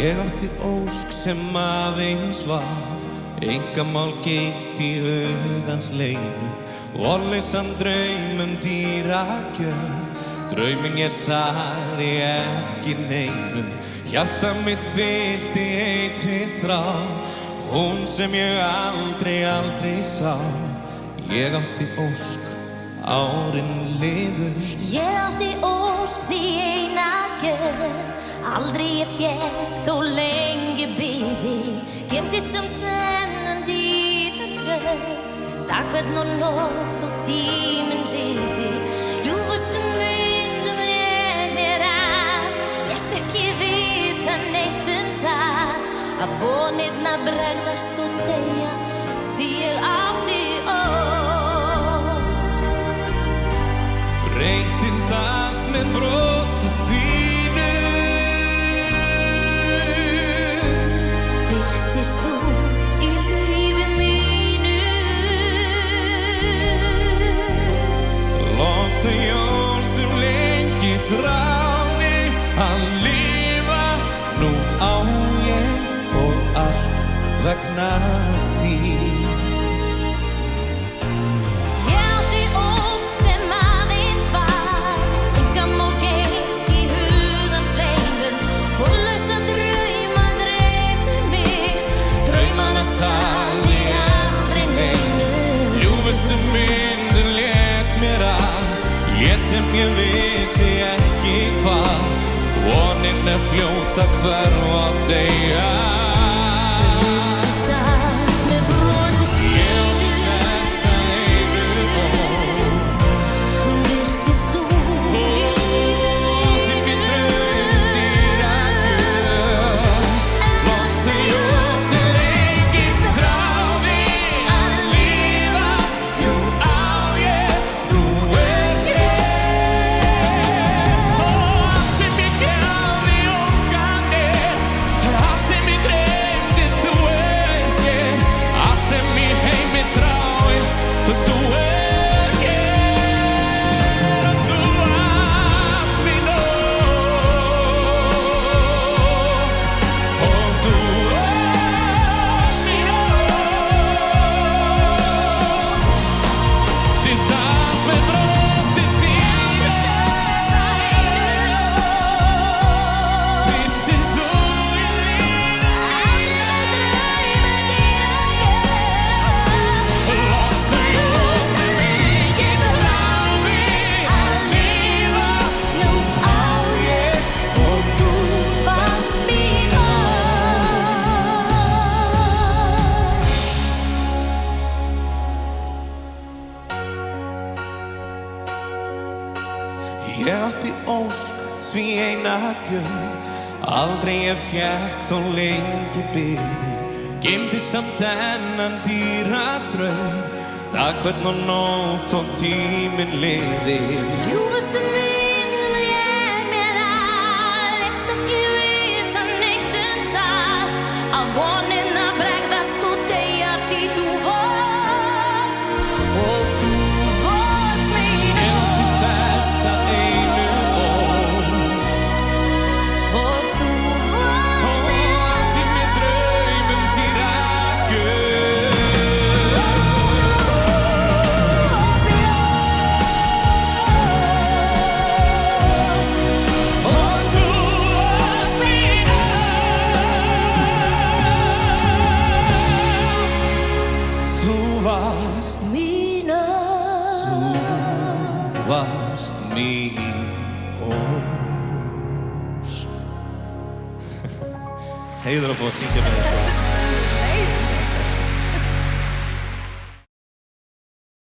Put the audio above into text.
Ég átti ósk sem aðeins var einkamál geymt í hugans leynum Vorlausan draum dýragjöf Drauminn ég sagði ekki neinum Hjarta mitt fyllti heitri þrá Hún sem ég aldrei sá Ég átti ósk, árin liðu Ég átti ósk því eina gjöf Aldrei ég fékk þó lengi biði Geymdi sem þennan dýra draum Dag hvern og nótt og tíminn liði Ljúfustu myndum lék mér af Lést ekki vita neitt það Að vonirnar bregðast og deyja Því ég átti ósk Breyttist allt með brosi þínu Birtist þú í lífi mínu Loks þau jól sem lengi þráði að lifa Nú á ég og allt vegna þín Ég átti ósk sem aðeins var Einkamál geymt í hugans leynum Vorlausa drauma dreymdi mig Draumana sagði aldrei neinum Ljúfustu myndin lét mér að Lét sem ég vissi ekki hvað Vonin fljót að hverfa og deyja Birtist allt með brosi þínu Þessa einu ósk Birtist þú í lífi mínu Loks þau jól sem lengi þráði að lifa Nú á ég, þú ert Allt sem ég gaf í óskanir Allt sem ég dreymdi, þú ert Allt sem í heimi þráir, þú ert Þú varst mín ósk Og þú varst mín ósk Birtist allt með brosi þínu Birtist þú í lífi Loks þau jól sem lengi þráði að lifa Nú á ég og þú varst mín ósk Ég átti ósk því eina gjöf Aldrei ég fékk þó lengi biði Geymdi samt þennan dýra draum Dag hvern og nótt og tíminn liði Ljúfustu myndum lék mér að Lést ekki vita neitt það Að vonirnar bregðast og deyja Því þú varst Og þú varst mín Ég átti þessa einu ósk Og þú varst mín Átti með draumum dýragjöf Og þú varst mín ósk Þú varst mín varst mín ósk Heiður að fá að syngja með þessu